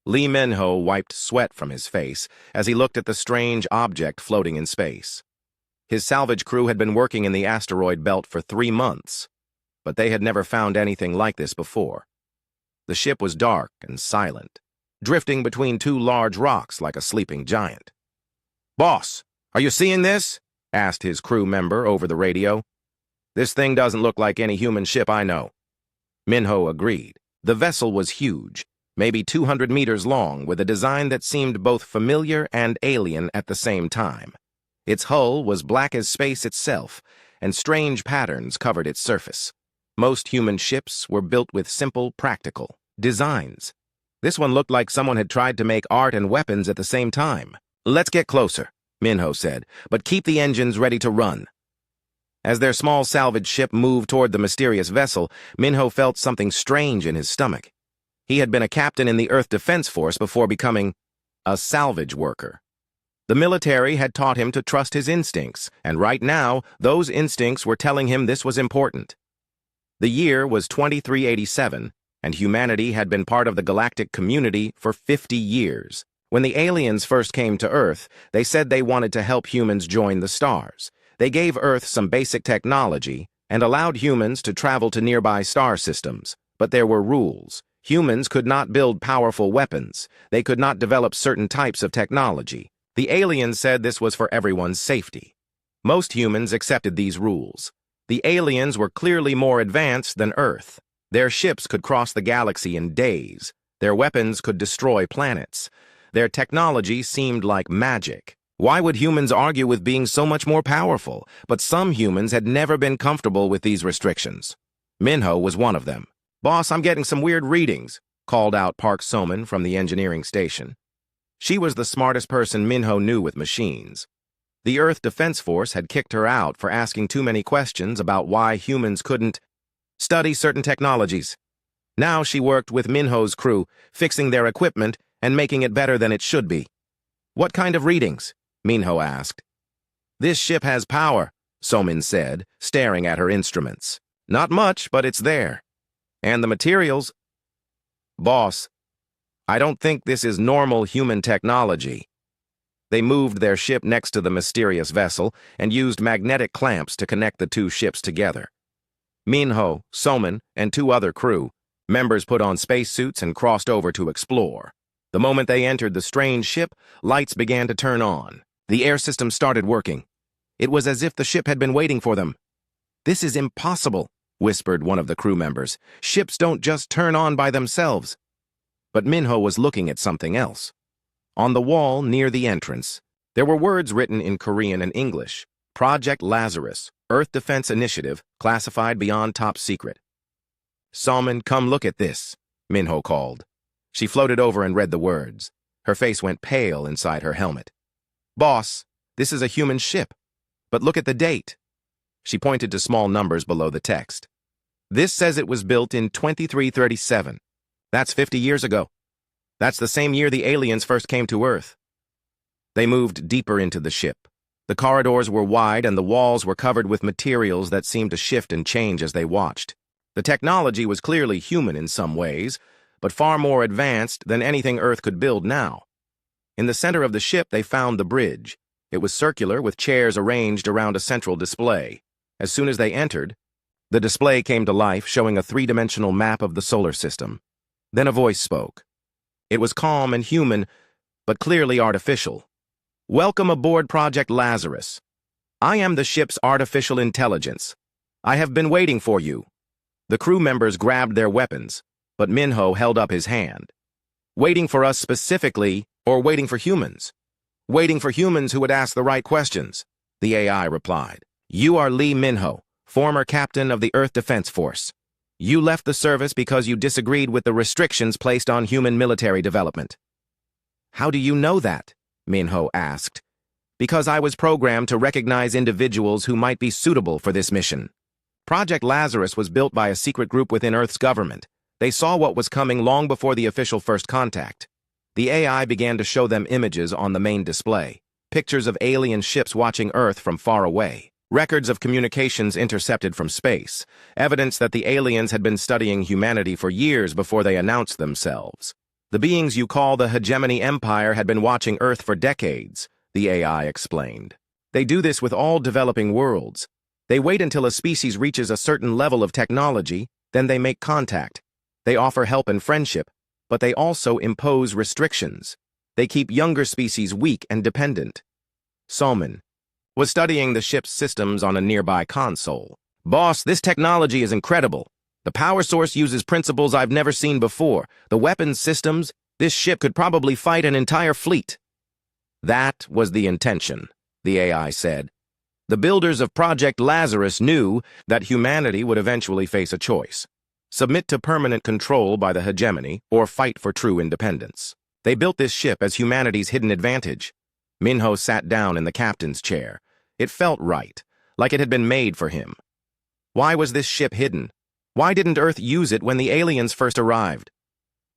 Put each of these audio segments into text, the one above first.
Lee Minho wiped sweat from his face as he looked at the strange object floating in space. His salvage crew had been working in the asteroid belt for 3 months, but they had never found anything like this before. The ship was dark and silent, drifting between 2 large rocks like a sleeping giant. "Boss, are you seeing this?" asked his crew member over the radio. "This thing doesn't look like any human ship I know." Minho agreed. The vessel was huge, maybe 200 meters long, with a design that seemed both familiar and alien at the same time. Its hull was black as space itself, and strange patterns covered its surface. Most human ships were built with simple, practical designs. This one looked like someone had tried to make art and weapons at the same time. "Let's get closer," Minho said, "but keep the engines ready to run." As their small salvage ship moved toward the mysterious vessel, Minho felt something strange in his stomach. He had been a captain in the Earth Defense Force before becoming a salvage worker. The military had taught him to trust his instincts, and right now, those instincts were telling him this was important. The year was 2387, and humanity had been part of the galactic community for 50 years. When the aliens first came to Earth, they said they wanted to help humans join the stars. They gave Earth some basic technology and allowed humans to travel to nearby star systems, but there were rules. Humans could not build powerful weapons. They could not develop certain types of technology. The aliens said this was for everyone's safety. Most humans accepted these rules. The aliens were clearly more advanced than Earth. Their ships could cross the galaxy in days. Their weapons could destroy planets. Their technology seemed like magic. Why would humans argue with being so much more powerful? But some humans had never been comfortable with these restrictions. Minho was one of them. "Boss, I'm getting some weird readings," called out Park Soman from the engineering station. She was the smartest person Minho knew with machines. The Earth Defense Force had kicked her out for asking too many questions about why humans couldn't study certain technologies. Now she worked with Minho's crew, fixing their equipment and making it better than it should be. "What kind of readings?" Minho asked. "This ship has power," Soman said, staring at her instruments. "Not much, but it's there. And the materials—" "Boss, I don't think this is normal human technology." They moved their ship next to the mysterious vessel and used magnetic clamps to connect the 2 ships together. Minho, Soman, and 2 other crew members put on spacesuits and crossed over to explore. The moment they entered the strange ship, lights began to turn on. The air system started working. It was as if the ship had been waiting for them. "This is impossible," whispered one of the crew members. "Ships don't just turn on by themselves." But Minho was looking at something else. On the wall near the entrance, there were words written in Korean and English. "Project Lazarus, Earth Defense Initiative, classified beyond top secret." "Salman, come look at this," Minho called. She floated over and read the words. Her face went pale inside her helmet. "Boss, this is a human ship. But look at the date." She pointed to small numbers below the text. "This says it was built in 2337. That's 50 years ago. That's the same year the aliens first came to Earth." They moved deeper into the ship. The corridors were wide and the walls were covered with materials that seemed to shift and change as they watched. The technology was clearly human in some ways, but far more advanced than anything Earth could build now. In the center of the ship, they found the bridge. It was circular, with chairs arranged around a central display. As soon as they entered, the display came to life, showing a 3-dimensional map of the solar system. Then a voice spoke. It was calm and human, but clearly artificial. "Welcome aboard Project Lazarus. I am the ship's artificial intelligence. I have been waiting for you." The crew members grabbed their weapons, but Minho held up his hand. "Waiting for us specifically, or waiting for humans?" "Waiting for humans who would ask the right questions," the AI replied. "You are Lee Minho, former captain of the Earth Defense Force. You left the service because you disagreed with the restrictions placed on human military development." "How do you know that?" Minho asked. "Because I was programmed to recognize individuals who might be suitable for this mission. Project Lazarus was built by a secret group within Earth's government. They saw what was coming long before the official first contact." The AI began to show them images on the main display, pictures of alien ships watching Earth from far away, records of communications intercepted from space, evidence that the aliens had been studying humanity for years before they announced themselves. The beings you call the Hegemony Empire had been watching Earth for decades, the AI explained. They do this with all developing worlds. They wait until a species reaches a certain level of technology, then they make contact. They offer help and friendship, but they also impose restrictions. They keep younger species weak and dependent. Salman was studying the ship's systems on a nearby console. Boss, this technology is incredible. The power source uses principles I've never seen before. The weapons systems, this ship could probably fight an entire fleet. That was the intention, the AI said. The builders of Project Lazarus knew that humanity would eventually face a choice: submit to permanent control by the hegemony or fight for true independence. They built this ship as humanity's hidden advantage. Minho sat down in the captain's chair. It felt right, like it had been made for him. Why was this ship hidden? Why didn't Earth use it when the aliens first arrived?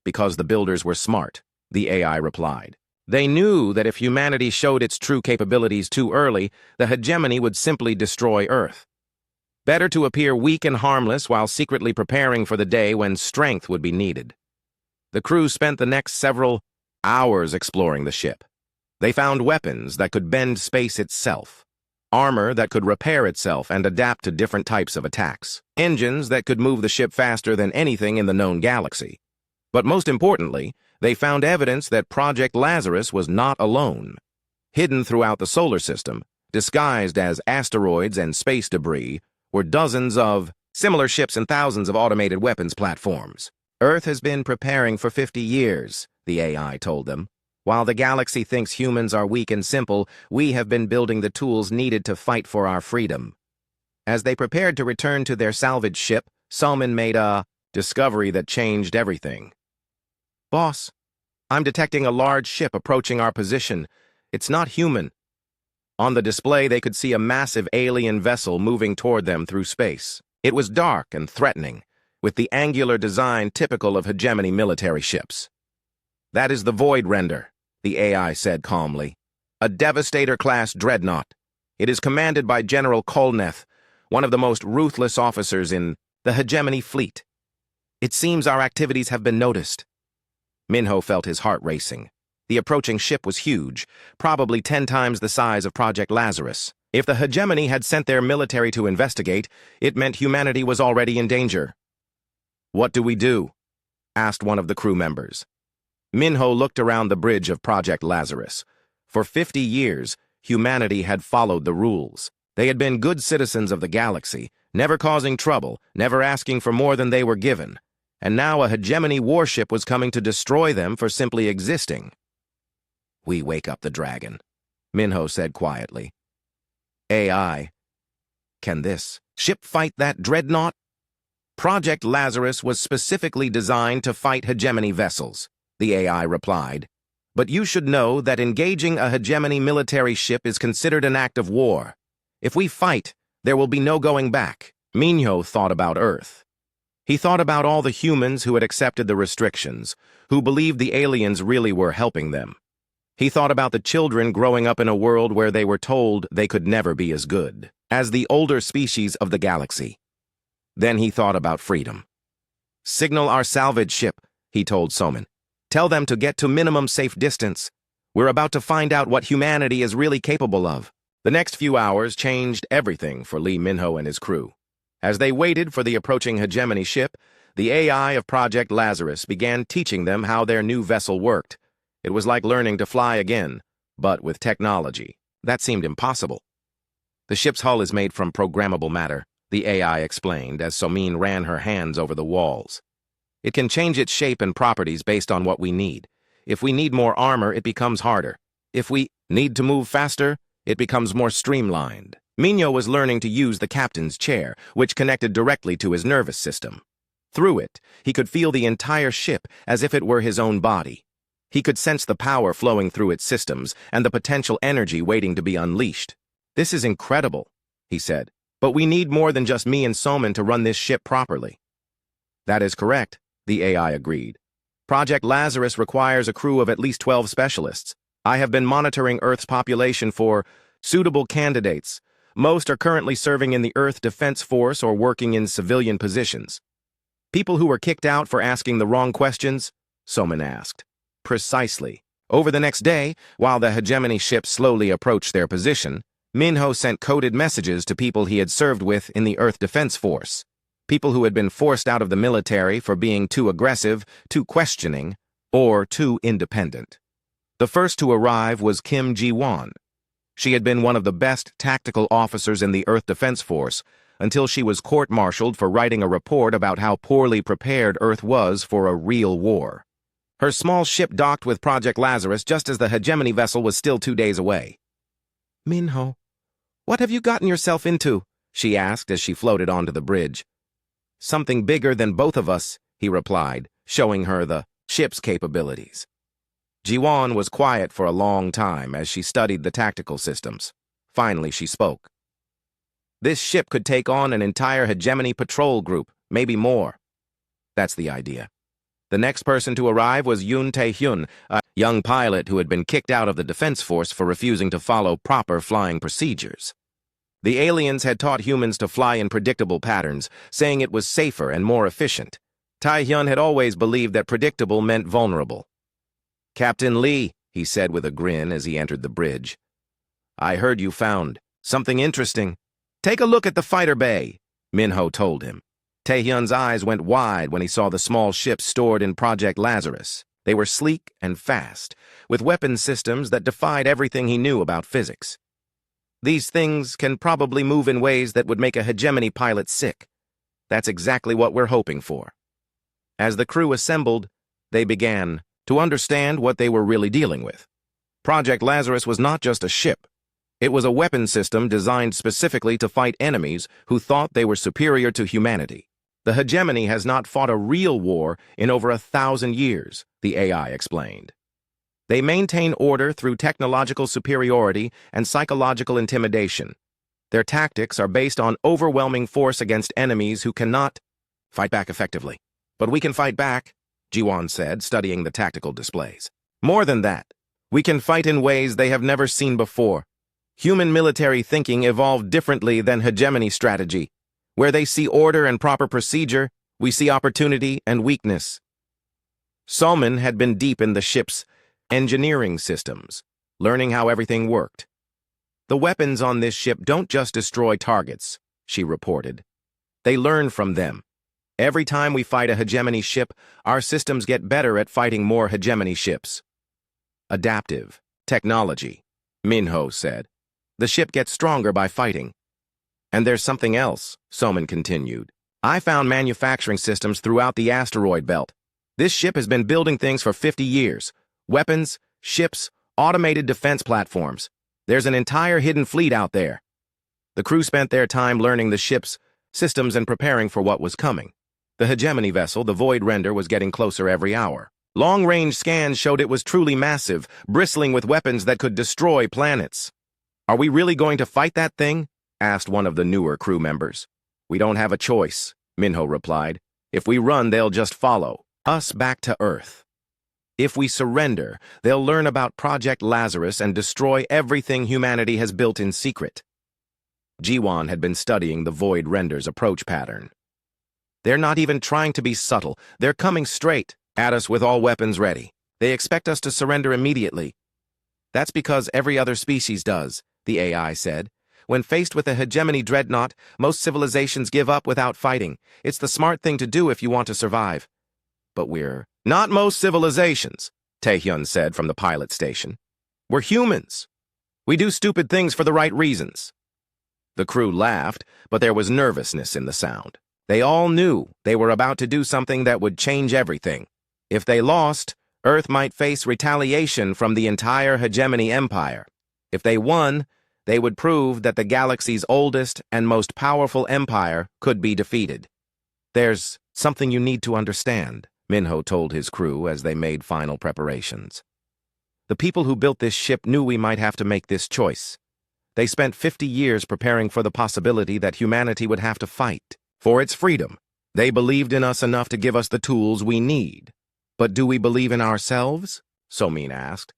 Because the builders were smart, the AI replied. They knew that if humanity showed its true capabilities too early, the hegemony would simply destroy Earth. Better to appear weak and harmless while secretly preparing for the day when strength would be needed. The crew spent the next several hours exploring the ship. They found weapons that could bend space itself, armor that could repair itself and adapt to different types of attacks, engines that could move the ship faster than anything in the known galaxy. But most importantly, they found evidence that Project Lazarus was not alone. Hidden throughout the solar system, disguised as asteroids and space debris, were dozens of similar ships and thousands of automated weapons platforms. Earth has been preparing for 50 years, the AI told them. While the galaxy thinks humans are weak and simple, we have been building the tools needed to fight for our freedom. As they prepared to return to their salvage ship, Salman made a discovery that changed everything. Boss, I'm detecting a large ship approaching our position. It's not human. On the display, they could see a massive alien vessel moving toward them through space. It was dark and threatening, with the angular design typical of hegemony military ships. That is the Void Render, the AI said calmly. A Devastator-class dreadnought. It is commanded by General Kolneth, one of the most ruthless officers in the hegemony fleet. It seems our activities have been noticed. Minho felt his heart racing. The approaching ship was huge, probably 10 times the size of Project Lazarus. If the hegemony had sent their military to investigate, it meant humanity was already in danger. What do we do? Asked one of the crew members. Minho looked around the bridge of Project Lazarus. For 50 years, humanity had followed the rules. They had been good citizens of the galaxy, never causing trouble, never asking for more than they were given. And now a hegemony warship was coming to destroy them for simply existing. We wake up the dragon, Minho said quietly. AI, can this ship fight that dreadnought? Project Lazarus was specifically designed to fight hegemony vessels, the AI replied. But you should know that engaging a hegemony military ship is considered an act of war. If we fight, there will be no going back. Minho thought about Earth. He thought about all the humans who had accepted the restrictions, who believed the aliens really were helping them. He thought about the children growing up in a world where they were told they could never be as good as the older species of the galaxy. Then he thought about freedom. Signal our salvage ship, he told Soman. Tell them to get to minimum safe distance. We're about to find out what humanity is really capable of. The next few hours changed everything for Lee Minho and his crew. As they waited for the approaching hegemony ship, the AI of Project Lazarus began teaching them how their new vessel worked. It was like learning to fly again, but with technology. That seemed impossible. The ship's hull is made from programmable matter, the AI explained as Somin ran her hands over the walls. It can change its shape and properties based on what we need. If we need more armor, it becomes harder. If we need to move faster, it becomes more streamlined. Minho was learning to use the captain's chair, which connected directly to his nervous system. Through it, he could feel the entire ship as if it were his own body. He could sense the power flowing through its systems and the potential energy waiting to be unleashed. This is incredible, he said, but we need more than just me and Soman to run this ship properly. That is correct, the AI agreed. Project Lazarus requires a crew of at least 12 specialists. I have been monitoring Earth's population for suitable candidates. Most are currently serving in the Earth Defense Force or working in civilian positions. People who were kicked out for asking the wrong questions, Soman asked. Precisely. Over the next day, while the hegemony ships slowly approached their position, Minho sent coded messages to people he had served with in the Earth Defense Force. People who had been forced out of the military for being too aggressive, too questioning, or too independent. The first to arrive was Kim Ji-won. She had been one of the best tactical officers in the Earth Defense Force until she was court-martialed for writing a report about how poorly prepared Earth was for a real war. Her small ship docked with Project Lazarus just as the hegemony vessel was still 2 days away. Minho, what have you gotten yourself into? She asked as she floated onto the bridge. Something bigger than both of us, he replied, showing her the ship's capabilities. Ji-won was quiet for a long time as she studied the tactical systems. Finally, she spoke. This ship could take on an entire hegemony patrol group, maybe more. That's the idea. The next person to arrive was Yoon Tae-hyun, a young pilot who had been kicked out of the Defense Force for refusing to follow proper flying procedures. The aliens had taught humans to fly in predictable patterns, saying it was safer and more efficient. Tae-hyun had always believed that predictable meant vulnerable. Captain Lee, he said with a grin as he entered the bridge. I heard you found something interesting. Take a look at the fighter bay, Minho told him. Tae-hyun's eyes went wide when he saw the small ships stored in Project Lazarus. They were sleek and fast, with weapon systems that defied everything he knew about physics. These things can probably move in ways that would make a hegemony pilot sick. That's exactly what we're hoping for. As the crew assembled, they began to understand what they were really dealing with. Project Lazarus was not just a ship. It was a weapon system designed specifically to fight enemies who thought they were superior to humanity. The hegemony has not fought a real war in over 1,000 years, the AI explained. They maintain order through technological superiority and psychological intimidation. Their tactics are based on overwhelming force against enemies who cannot fight back effectively. But we can fight back, Ji-won said, studying the tactical displays. More than that, we can fight in ways they have never seen before. Human military thinking evolved differently than hegemony strategy. Where they see order and proper procedure, we see opportunity and weakness. Soman had been deep in the ship's engineering systems, learning how everything worked. The weapons on this ship don't just destroy targets, she reported. They learn from them. Every time we fight a hegemony ship, our systems get better at fighting more hegemony ships. Adaptive technology, Minho said. The ship gets stronger by fighting. And there's something else, Soman continued. I found manufacturing systems throughout the asteroid belt. This ship has been building things for 50 years. Weapons, ships, automated defense platforms. There's an entire hidden fleet out there. The crew spent their time learning the ship's systems and preparing for what was coming. The hegemony vessel, the Void Render, was getting closer every hour. Long-range scans showed it was truly massive, bristling with weapons that could destroy planets. Are we really going to fight that thing? Asked one of the newer crew members. We don't have a choice, Minho replied. If we run, they'll just follow us back to Earth. If we surrender, they'll learn about Project Lazarus and destroy everything humanity has built in secret. Ji-won had been studying the Void Render's approach pattern. They're not even trying to be subtle. They're coming straight at us with all weapons ready. They expect us to surrender immediately. That's because every other species does, the AI said. When faced with a hegemony dreadnought, most civilizations give up without fighting. It's the smart thing to do if you want to survive. But we're not most civilizations, Tae-hyun said from the pilot station. We're humans. We do stupid things for the right reasons. The crew laughed, but there was nervousness in the sound. They all knew they were about to do something that would change everything. If they lost, Earth might face retaliation from the entire hegemony empire. If they won, they would prove that the galaxy's oldest and most powerful empire could be defeated. There's something you need to understand, Minho told his crew as they made final preparations. The people who built this ship knew we might have to make this choice. They spent 50 years preparing for the possibility that humanity would have to fight for its freedom. They believed in us enough to give us the tools we need. But do we believe in ourselves? Somin asked.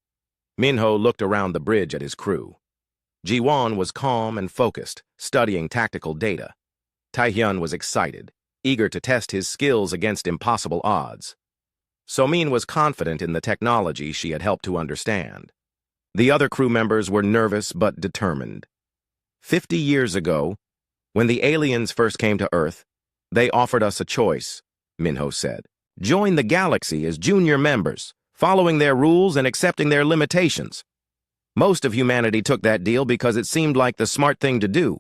Minho looked around the bridge at his crew. Ji-won was calm and focused, studying tactical data. Tae-hyun was excited, eager to test his skills against impossible odds. Somin was confident in the technology she had helped to understand. The other crew members were nervous but determined. 50 years ago, when the aliens first came to Earth, they offered us a choice, Minho said. Join the galaxy as junior members, following their rules and accepting their limitations. Most of humanity took that deal because it seemed like the smart thing to do.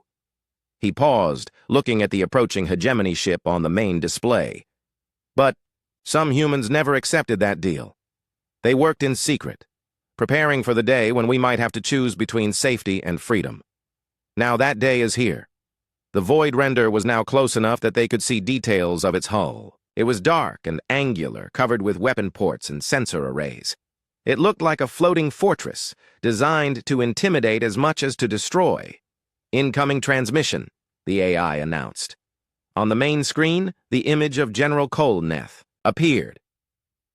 He paused, looking at the approaching hegemony ship on the main display. But some humans never accepted that deal. They worked in secret, preparing for the day when we might have to choose between safety and freedom. Now that day is here. The void render was now close enough that they could see details of its hull. It was dark and angular, covered with weapon ports and sensor arrays. It looked like a floating fortress, designed to intimidate as much as to destroy. Incoming transmission, the AI announced. On the main screen, the image of General Kolneth appeared.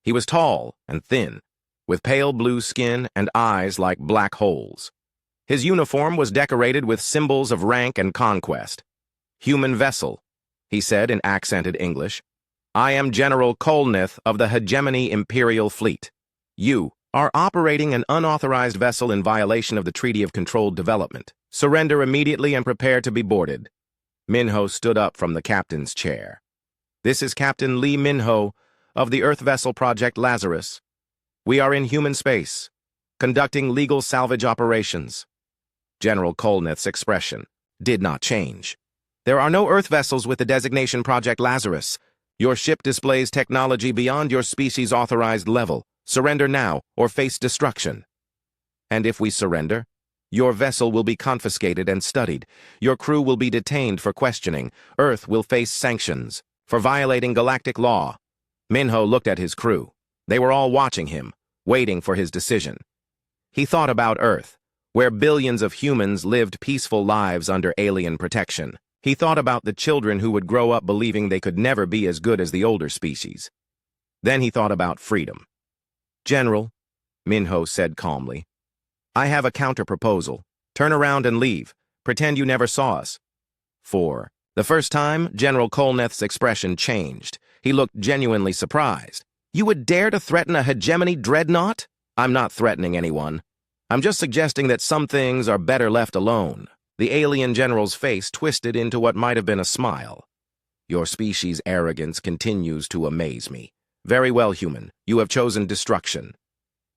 He was tall and thin, with pale blue skin and eyes like black holes. His uniform was decorated with symbols of rank and conquest. Human vessel, he said in accented English. I am General Kolneth of the Hegemony Imperial Fleet. You are operating an unauthorized vessel in violation of the Treaty of Controlled Development. Surrender immediately and prepare to be boarded. Minho stood up from the captain's chair. This is Captain Lee Minho of the Earth Vessel Project Lazarus. We are in human space, conducting legal salvage operations. General Kolneth's expression did not change. There are no Earth vessels with the designation Project Lazarus. Your ship displays technology beyond your species' authorized level. Surrender now or face destruction. And if we surrender, your vessel will be confiscated and studied. Your crew will be detained for questioning. Earth will face sanctions for violating galactic law. Minho looked at his crew. They were all watching him, waiting for his decision. He thought about Earth, where billions of humans lived peaceful lives under alien protection. He thought about the children who would grow up believing they could never be as good as the older species. Then he thought about freedom. General, Minho said calmly, I have a counter-proposal. Turn around and leave. Pretend you never saw us. For the first time, General Kolneth's expression changed. He looked genuinely surprised. You would dare to threaten a hegemony dreadnought? I'm not threatening anyone. I'm just suggesting that some things are better left alone. The alien general's face twisted into what might have been a smile. Your species' arrogance continues to amaze me. Very well, human. You have chosen destruction.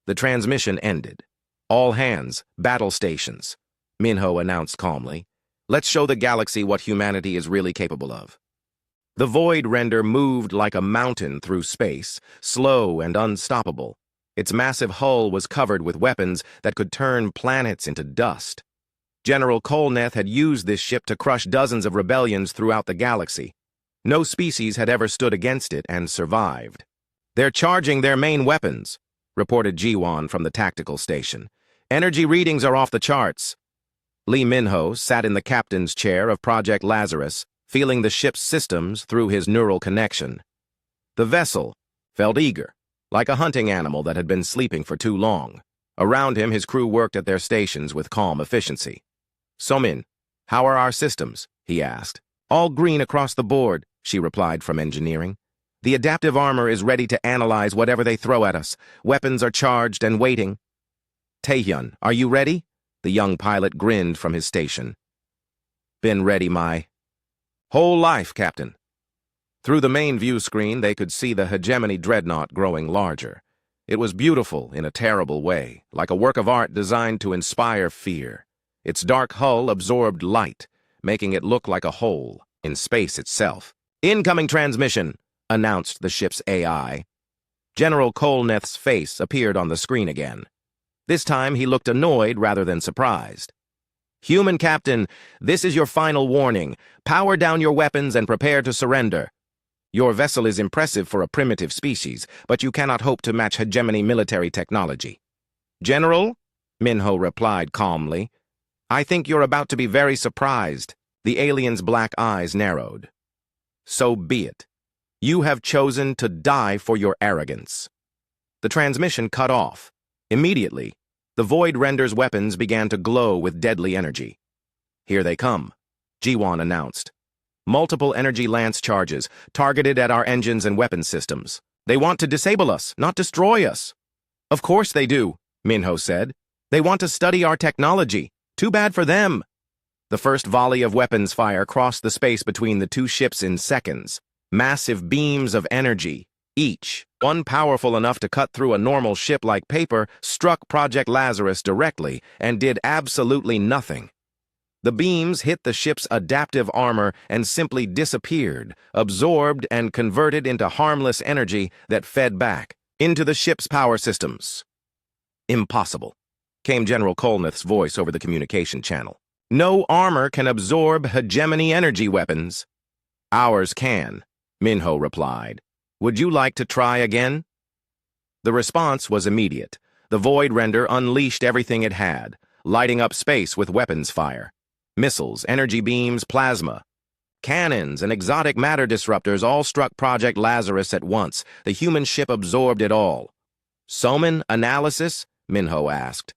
The transmission ended. All hands, battle stations, Minho announced calmly. Let's show the galaxy what humanity is really capable of. The void render moved like a mountain through space, slow and unstoppable. Its massive hull was covered with weapons that could turn planets into dust. General Kolneth had used this ship to crush dozens of rebellions throughout the galaxy. No species had ever stood against it and survived. They're charging their main weapons, reported Jiwon from the tactical station. Energy readings are off the charts. Lee Minho sat in the captain's chair of Project Lazarus, feeling the ship's systems through his neural connection. The vessel felt eager, like a hunting animal that had been sleeping for too long. Around him, his crew worked at their stations with calm efficiency. Somin, how are our systems? He asked. All green across the board, she replied from engineering. The adaptive armor is ready to analyze whatever they throw at us. Weapons are charged and waiting. Taehyun, are you ready? The young pilot grinned from his station. Been ready, my whole life, Captain. Through the main view screen, they could see the hegemony dreadnought growing larger. It was beautiful in a terrible way, like a work of art designed to inspire fear. Its dark hull absorbed light, making it look like a hole in space itself. Incoming transmission, announced the ship's AI. General Kolneth's face appeared on the screen again. This time he looked annoyed rather than surprised. Human Captain, this is your final warning. Power down your weapons and prepare to surrender. Your vessel is impressive for a primitive species, but you cannot hope to match hegemony military technology. General, Minho replied calmly, I think you're about to be very surprised. The alien's black eyes narrowed. So be it. You have chosen to die for your arrogance. The transmission cut off. Immediately, the void render's weapons began to glow with deadly energy. Here they come, Jiwon announced. Multiple energy lance charges, targeted at our engines and weapon systems. They want to disable us, not destroy us. Of course they do, Minho said. They want to study our technology. Too bad for them. The first volley of weapons fire crossed the space between the two ships in seconds. Massive beams of energy, each, one powerful enough to cut through a normal ship like paper, struck Project Lazarus directly and did absolutely nothing. The beams hit the ship's adaptive armor and simply disappeared, absorbed and converted into harmless energy that fed back into the ship's power systems. Impossible, came General Kolnath's voice over the communication channel. No armor can absorb hegemony energy weapons. Ours can, Minho replied. Would you like to try again? The response was immediate. The Void Render unleashed everything it had, lighting up space with weapons fire. Missiles, energy beams, plasma. Cannons and exotic matter disruptors all struck Project Lazarus at once. The human ship absorbed it all. Soman analysis? Minho asked.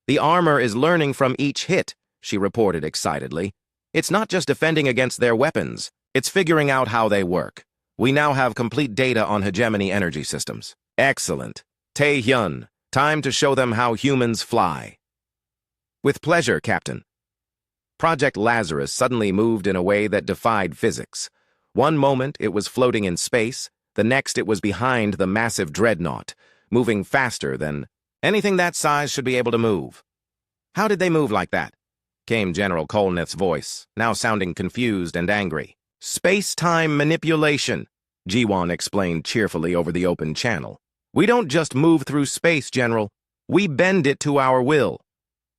The armor is learning from each hit, she reported excitedly. It's not just defending against their weapons. It's figuring out how they work. We now have complete data on hegemony energy systems. Excellent. Tae-hyun, time to show them how humans fly. With pleasure, Captain. Project Lazarus suddenly moved in a way that defied physics. One moment it was floating in space, the next it was behind the massive dreadnought, moving faster than anything that size should be able to move. How did they move like that? Came General Kolnath's voice, now sounding confused and angry. Space-time manipulation, Jiwon explained cheerfully over the open channel. We don't just move through space, General. We bend it to our will.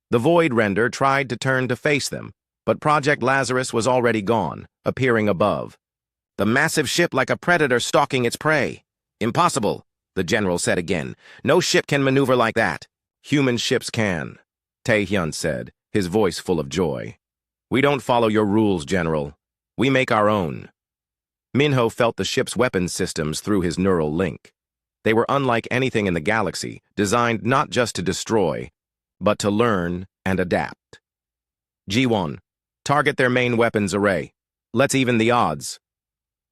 The Void Render tried to turn to face them, but Project Lazarus was already gone, appearing above. The massive ship like a predator stalking its prey. Impossible, the General said again. No ship can maneuver like that. Human ships can, Tae-hyun said, his voice full of joy. We don't follow your rules, General. We make our own. Minho felt the ship's weapons systems through his neural link. They were unlike anything in the galaxy, designed not just to destroy, but to learn and adapt. Jiwon, target their main weapons array. Let's even the odds.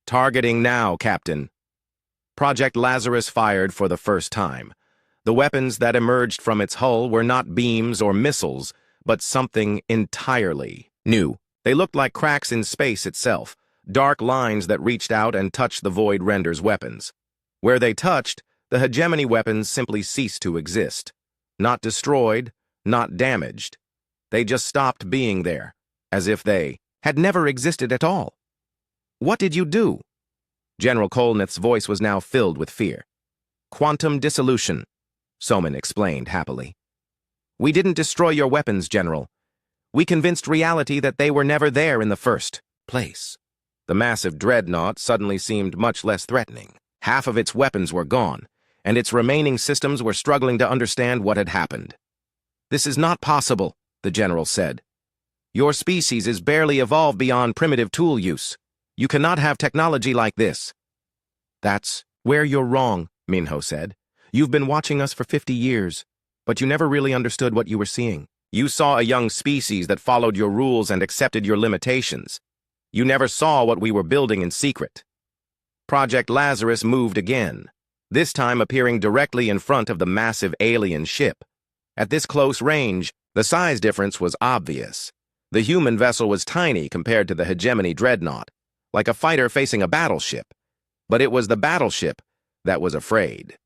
Targeting now, Captain. Project Lazarus fired for the first time. The weapons that emerged from its hull were not beams or missiles, but something entirely new. They looked like cracks in space itself, dark lines that reached out and touched the Void Render's weapons. Where they touched, the hegemony weapons simply ceased to exist. Not destroyed, not damaged. They just stopped being there, as if they had never existed at all. What did you do? General Kolnath's voice was now filled with fear. Quantum dissolution, Soman explained happily. We didn't destroy your weapons, General. We convinced reality that they were never there in the first place. The massive dreadnought suddenly seemed much less threatening. Half of its weapons were gone, and its remaining systems were struggling to understand what had happened. This is not possible, the General said. Your species is barely evolved beyond primitive tool use. You cannot have technology like this. That's where you're wrong, Minho said. You've been watching us for 50 years, but you never really understood what you were seeing. You saw a young species that followed your rules and accepted your limitations. You never saw what we were building in secret. Project Lazarus moved again, this time appearing directly in front of the massive alien ship. At this close range, the size difference was obvious. The human vessel was tiny compared to the hegemony dreadnought, like a fighter facing a battleship. But it was the battleship that was afraid.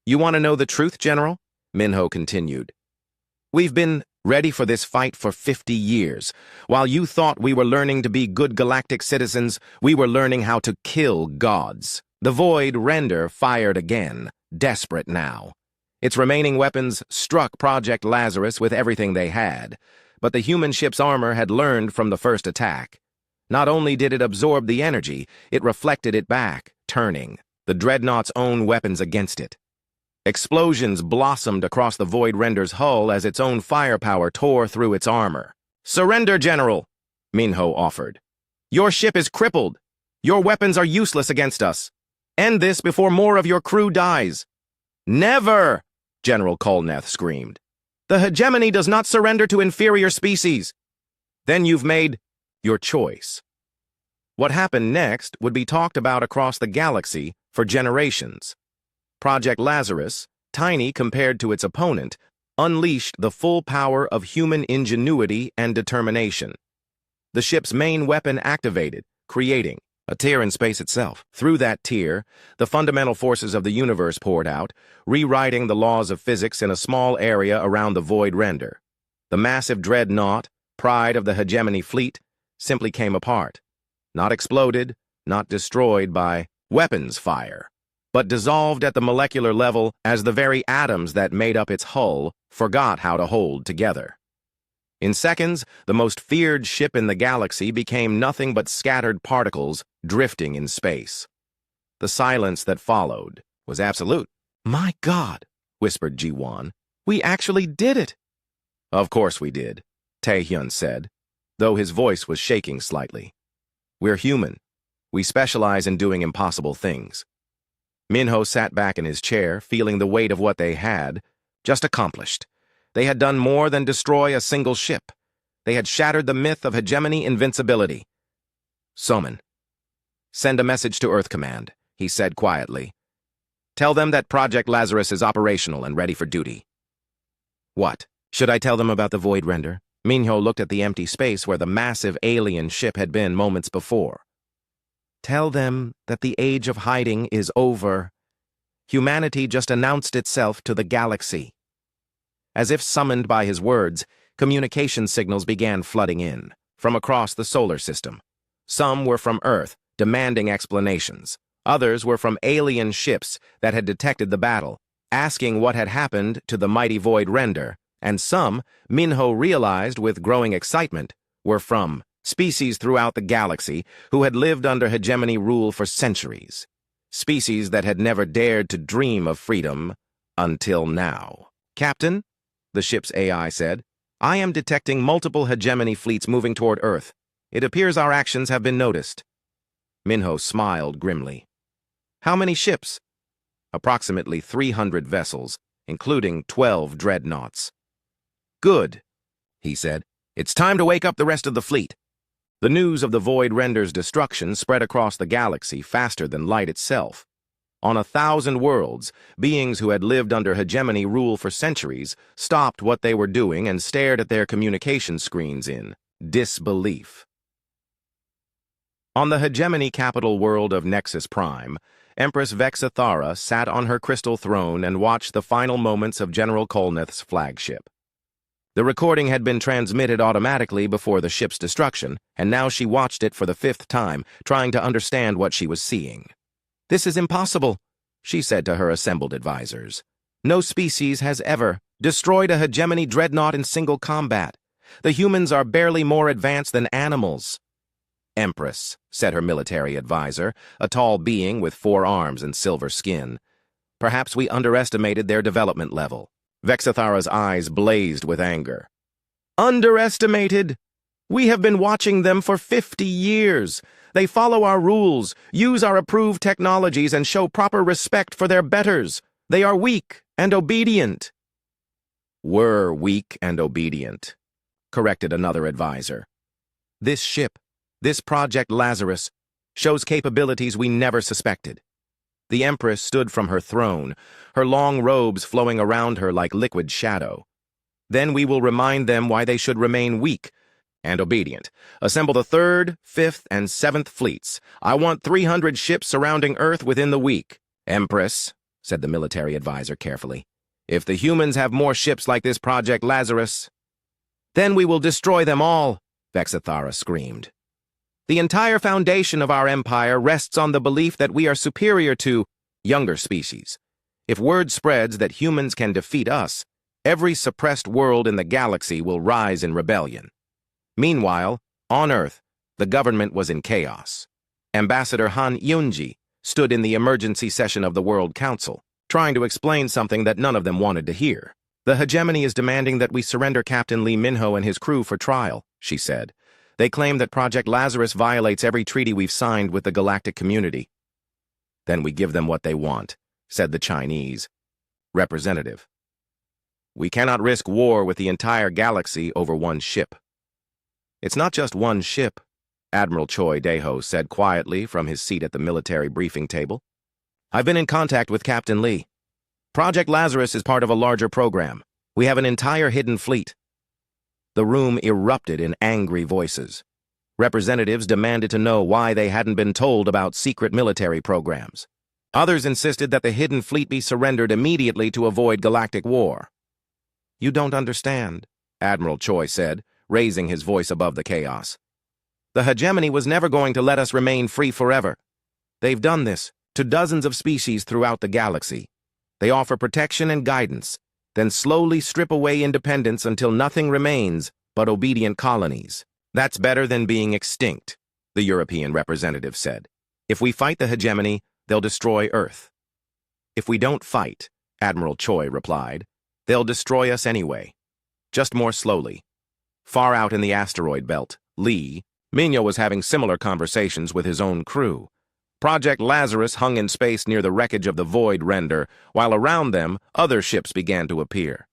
You want to know the truth, General? Minho continued. We've been ready for this fight for 50 years. While you thought we were learning to be good galactic citizens, we were learning how to kill gods. The Void Render fired again, desperate now. Its remaining weapons struck Project Lazarus with everything they had, but the human ship's armor had learned from the first attack. Not only did it absorb the energy, it reflected it back, turning the dreadnought's own weapons against it. Explosions blossomed across the Void Render's hull as its own firepower tore through its armor. Surrender, General, Minho offered. Your ship is crippled. Your weapons are useless against us. End this before more of your crew dies. Never, General Kolnath screamed. The hegemony does not surrender to inferior species. Then you've made your choice. What happened next would be talked about across the galaxy for generations. Project Lazarus, tiny compared to its opponent, unleashed the full power of human ingenuity and determination. The ship's main weapon activated, creating a tear in space itself. Through that tear, the fundamental forces of the universe poured out, rewriting the laws of physics in a small area around the void render. The massive dreadnought, pride of the hegemony fleet, simply came apart. Not exploded, not destroyed by weapons fire, but dissolved at the molecular level as the very atoms that made up its hull forgot how to hold together. In seconds, the most feared ship in the galaxy became nothing but scattered particles drifting in space. The silence that followed was absolute. "My God," whispered Ji-won, "we actually did it." "Of course we did," Tae-hyun said, though his voice was shaking slightly. "We're human. We specialize in doing impossible things." Minho sat back in his chair, feeling the weight of what they had just accomplished. They had done more than destroy a single ship. They had shattered the myth of hegemony invincibility. "Soman, send a message to Earth Command," he said quietly. "Tell them that Project Lazarus is operational and ready for duty." "What? Should I tell them about the void render?" Minho looked at the empty space where the massive alien ship had been moments before. "Tell them that the age of hiding is over. Humanity just announced itself to the galaxy." As if summoned by his words, communication signals began flooding in, from across the solar system. Some were from Earth, demanding explanations. Others were from alien ships that had detected the battle, asking what had happened to the mighty void render. And some, Minho realized with growing excitement, were from species throughout the galaxy who had lived under hegemony rule for centuries. Species that had never dared to dream of freedom until now. "Captain," the ship's AI said, "I am detecting multiple hegemony fleets moving toward Earth. It appears our actions have been noticed." Minho smiled grimly. "How many ships?" "Approximately 300 vessels, including 12 dreadnoughts." "Good," he said. "It's time to wake up the rest of the fleet." The news of the void render's destruction spread across the galaxy faster than light itself. On 1,000 worlds, beings who had lived under hegemony rule for centuries stopped what they were doing and stared at their communication screens in disbelief. On the hegemony capital world of Nexus Prime, Empress Vexathara sat on her crystal throne and watched the final moments of General Kolneth's flagship. The recording had been transmitted automatically before the ship's destruction, and now she watched it for the 5th time, trying to understand what she was seeing. "This is impossible," she said to her assembled advisors. "No species has ever destroyed a hegemony dreadnought in single combat. The humans are barely more advanced than animals." "Empress," said her military advisor, a tall being with 4 arms and silver skin. "Perhaps we underestimated their development level." Vexathara's eyes blazed with anger. "Underestimated? We have been watching them for 50 years. They follow our rules, use our approved technologies, and show proper respect for their betters. They are weak and obedient." "Were weak and obedient," corrected another advisor. "This ship, this Project Lazarus, shows capabilities we never suspected." The Empress stood from her throne, her long robes flowing around her like liquid shadow. "Then we will remind them why they should remain weak and obedient. Assemble the 3rd, 5th, and 7th fleets. I want 300 ships surrounding Earth within the week." "Empress," said the military advisor carefully, "if the humans have more ships like this Project Lazarus, then we will destroy them all," Vexathara screamed. "The entire foundation of our empire rests on the belief that we are superior to younger species. If word spreads that humans can defeat us, every suppressed world in the galaxy will rise in rebellion." Meanwhile, on Earth, the government was in chaos. Ambassador Han Yunji stood in the emergency session of the World Council, trying to explain something that none of them wanted to hear. "The hegemony is demanding that we surrender Captain Lee Minho and his crew for trial," she said. "They claim that Project Lazarus violates every treaty we've signed with the galactic community." "Then we give them what they want," said the Chinese representative. "We cannot risk war with the entire galaxy over one ship." "It's not just one ship," Admiral Choi Daeho said quietly from his seat at the military briefing table. I've been in contact with Captain Lee. Project Lazarus is part of a larger program. We have an entire hidden fleet. The room erupted in angry voices. Representatives demanded to know why they hadn't been told about secret military programs. Others insisted that the hidden fleet be surrendered immediately to avoid galactic war. "You don't understand," Admiral Choi said, raising his voice above the chaos. "The hegemony was never going to let us remain free forever. They've done this to dozens of species throughout the galaxy. They offer protection and guidance, then slowly strip away independence until nothing remains but obedient colonies. That's better than being extinct," the European representative said. "If we fight the hegemony, they'll destroy Earth." "If we don't fight," Admiral Choi replied, "they'll destroy us anyway. Just more slowly." Far out in the asteroid belt, Minho was having similar conversations with his own crew. Project Lazarus hung in space near the wreckage of the Void Render, while around them, other ships began to appear.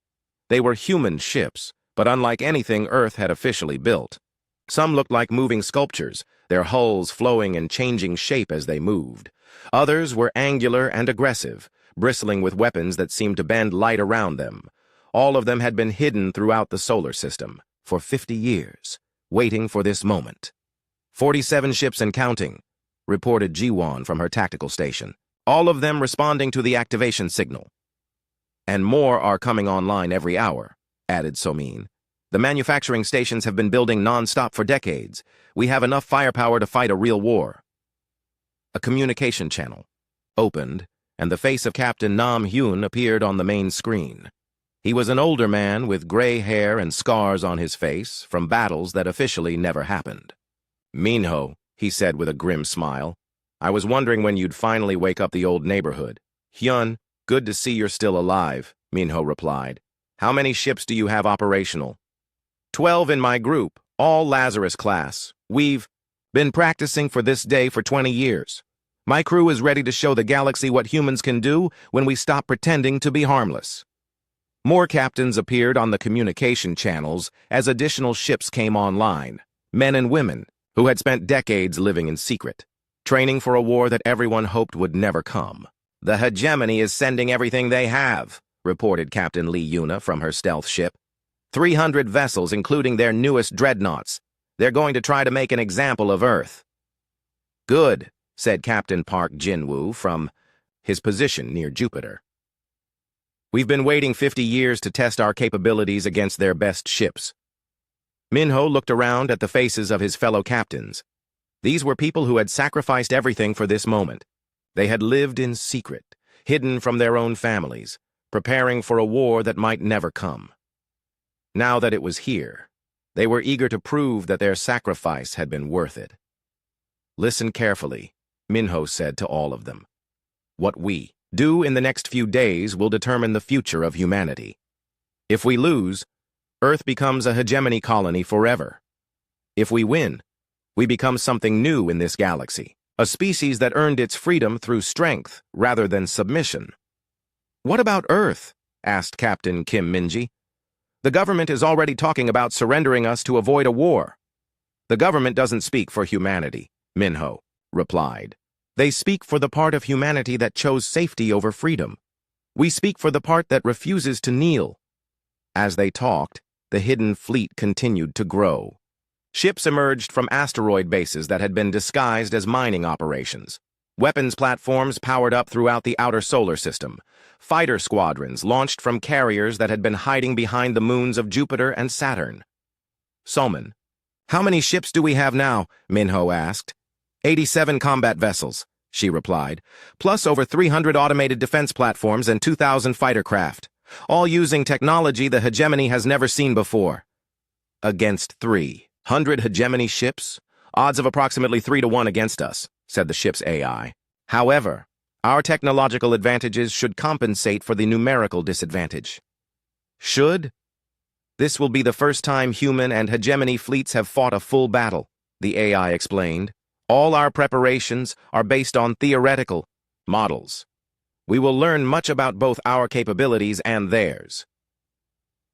They were human ships, but unlike anything Earth had officially built. Some looked like moving sculptures, their hulls flowing and changing shape as they moved. Others were angular and aggressive, bristling with weapons that seemed to bend light around them. All of them had been hidden throughout the solar system for 50 years, waiting for this moment. 47 ships and counting, reported Jiwon from her tactical station, all of them responding to the activation signal. "And more are coming online every hour," added Somin. "The manufacturing stations have been building non-stop for decades. We have enough firepower to fight a real war." A communication channel opened, and the face of Captain Nam Hyun appeared on the main screen. He was an older man with gray hair and scars on his face from battles that officially never happened. "Minho," he said with a grim smile, "I was wondering when you'd finally wake up the old neighborhood." "Hyun, good to see you're still alive," Minho replied. "How many ships do you have operational?" 12 in my group, all Lazarus class. We've been practicing for this day for 20 years. My crew is ready to show the galaxy what humans can do when we stop pretending to be harmless." More captains appeared on the communication channels as additional ships came online, men and women who had spent decades living in secret, training for a war that everyone hoped would never come. "The hegemony is sending everything they have," reported Captain Lee Yuna from her stealth ship. 300 vessels, including their newest dreadnoughts. They're going to try to make an example of Earth. "Good," said Captain Park Jinwoo from his position near Jupiter. "We've been waiting 50 years to test our capabilities against their best ships." Minho looked around at the faces of his fellow captains. These were people who had sacrificed everything for this moment. They had lived in secret, hidden from their own families, preparing for a war that might never come. Now that it was here, they were eager to prove that their sacrifice had been worth it. "Listen carefully," Minho said to all of them. "What we do in the next few days will determine the future of humanity. If we lose, Earth becomes a hegemony colony forever. If we win, we become something new in this galaxy, a species that earned its freedom through strength rather than submission." "What about Earth?" asked Captain Kim Minji. "The government is already talking about surrendering us to avoid a war." "The government doesn't speak for humanity," Minho replied. "They speak for the part of humanity that chose safety over freedom. We speak for the part that refuses to kneel." As they talked, the hidden fleet continued to grow. Ships emerged from asteroid bases that had been disguised as mining operations. Weapons platforms powered up throughout the outer solar system. Fighter squadrons launched from carriers that had been hiding behind the moons of Jupiter and Saturn. "Soman, how many ships do we have now?" Minho asked. 87 combat vessels," she replied, "plus over 300 automated defense platforms and 2,000 fighter craft, all using technology the hegemony has never seen before." "Against 300 hegemony ships? Odds of approximately 3 to 1 against us," said the ship's AI. "However, our technological advantages should compensate for the numerical disadvantage." "Should? This will be the first time human and hegemony fleets have fought a full battle," the AI explained. "All our preparations are based on theoretical models. We will learn much about both our capabilities and theirs."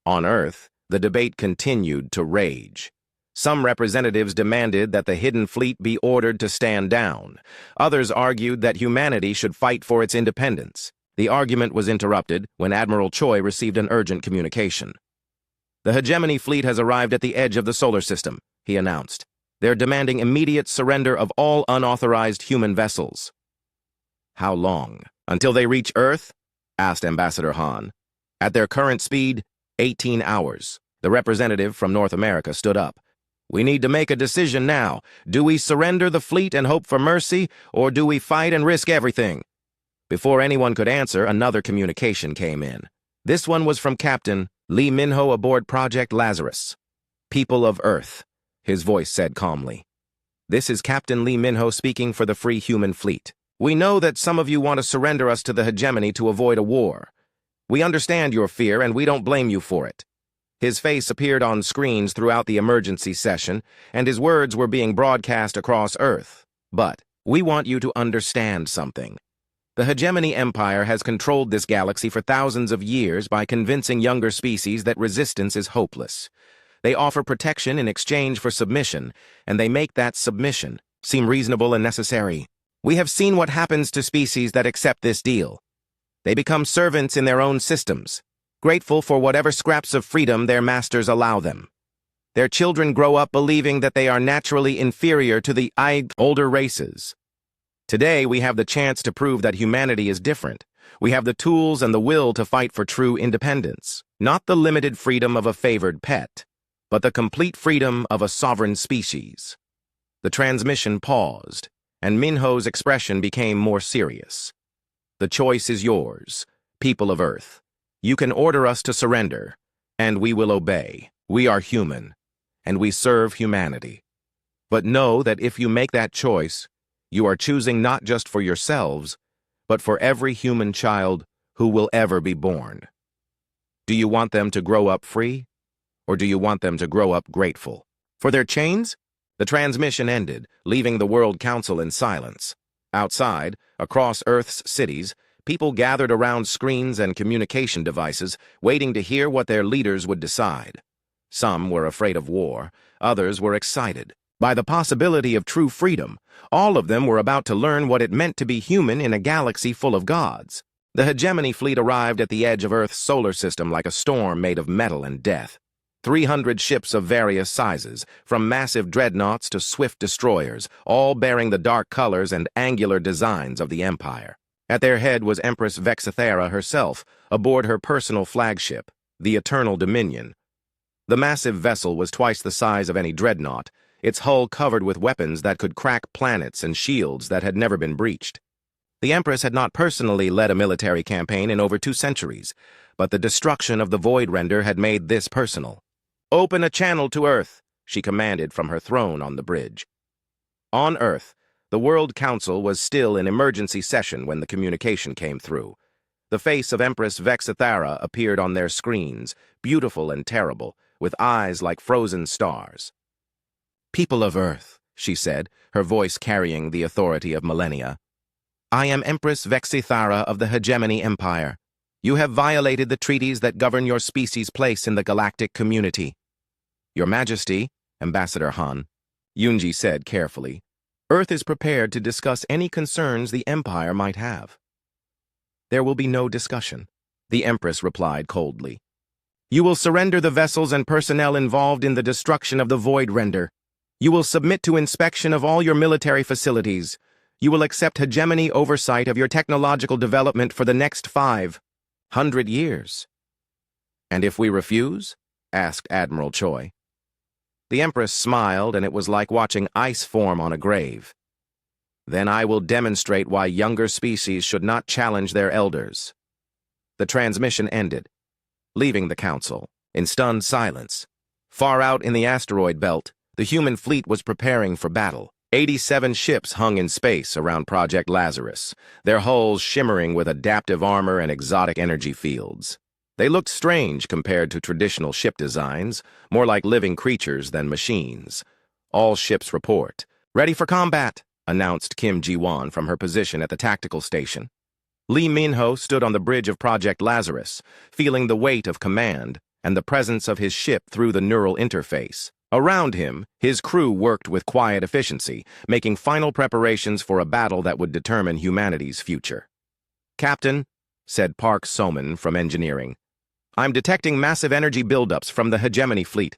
On Earth, the debate continued to rage. Some representatives demanded that the hidden fleet be ordered to stand down. Others argued that humanity should fight for its independence. The argument was interrupted when Admiral Choi received an urgent communication. "The hegemony fleet has arrived at the edge of the solar system," he announced. "They're demanding immediate surrender of all unauthorized human vessels." "How long? Until they reach Earth?" asked Ambassador Han. "At their current speed, 18 hours. The representative from North America stood up. "We need to make a decision now. Do we surrender the fleet and hope for mercy, or do we fight and risk everything?" Before anyone could answer, another communication came in. This one was from Captain Lee Minho aboard Project Lazarus. "People of Earth," his voice said calmly. "This is Captain Lee Minho speaking for the Free Human Fleet. We know that some of you want to surrender us to the hegemony to avoid a war. We understand your fear, and we don't blame you for it." His face appeared on screens throughout the emergency session, and his words were being broadcast across Earth. "But we want you to understand something. The hegemony empire has controlled this galaxy for thousands of years by convincing younger species that resistance is hopeless. They offer protection in exchange for submission, and they make that submission seem reasonable and necessary. We have seen what happens to species that accept this deal. They become servants in their own systems, grateful for whatever scraps of freedom their masters allow them. Their children grow up believing that they are naturally inferior to the older races. Today, we have the chance to prove that humanity is different. We have the tools and the will to fight for true independence, not the limited freedom of a favored pet, but the complete freedom of a sovereign species." The transmission paused, and Minho's expression became more serious. "The choice is yours, people of Earth. You can order us to surrender, and we will obey. We are human, and we serve humanity. But know that if you make that choice, you are choosing not just for yourselves, but for every human child who will ever be born. Do you want them to grow up free, or do you want them to grow up grateful for their chains?" The transmission ended, leaving the World Council in silence. Outside, across Earth's cities, people gathered around screens and communication devices, waiting to hear what their leaders would decide. Some were afraid of war, others were excited by the possibility of true freedom. All of them were about to learn what it meant to be human in a galaxy full of gods. The hegemony fleet arrived at the edge of Earth's solar system like a storm made of metal and death. 300 ships of various sizes, from massive dreadnoughts to swift destroyers, all bearing the dark colors and angular designs of the Empire. At their head was Empress Vexithera herself, aboard her personal flagship, the Eternal Dominion. The massive vessel was twice the size of any dreadnought, its hull covered with weapons that could crack planets and shields that had never been breached. The Empress had not personally led a military campaign in over 2 centuries, but the destruction of the Void Render had made this personal. "Open a channel to Earth," she commanded from her throne on the bridge. On Earth, the World Council was still in emergency session when the communication came through. The face of Empress Vexithera appeared on their screens, beautiful and terrible, with eyes like frozen stars. "People of Earth," she said, her voice carrying the authority of millennia. "I am Empress Vexithera of the Hegemony Empire. You have violated the treaties that govern your species' place in the galactic community." "Your Majesty," Ambassador Han, Yunji said carefully, "Earth is prepared to discuss any concerns the Empire might have." "There will be no discussion," the Empress replied coldly. "You will surrender the vessels and personnel involved in the destruction of the Void Render. You will submit to inspection of all your military facilities. You will accept hegemony oversight of your technological development for the next 500 years. "And if we refuse?" asked Admiral Choi. The Empress smiled, and it was like watching ice form on a grave. "Then I will demonstrate why younger species should not challenge their elders." The transmission ended, leaving the Council in stunned silence. Far out in the asteroid belt, the human fleet was preparing for battle. 87 ships hung in space around Project Lazarus, their hulls shimmering with adaptive armor and exotic energy fields. They looked strange compared to traditional ship designs, more like living creatures than machines. "All ships report. Ready for combat," announced Kim Ji-won from her position at the tactical station. Lee Min-ho stood on the bridge of Project Lazarus, feeling the weight of command and the presence of his ship through the neural interface. Around him, his crew worked with quiet efficiency, making final preparations for a battle that would determine humanity's future. "Captain," said Park Soman from engineering, "I'm detecting massive energy buildups from the hegemony fleet.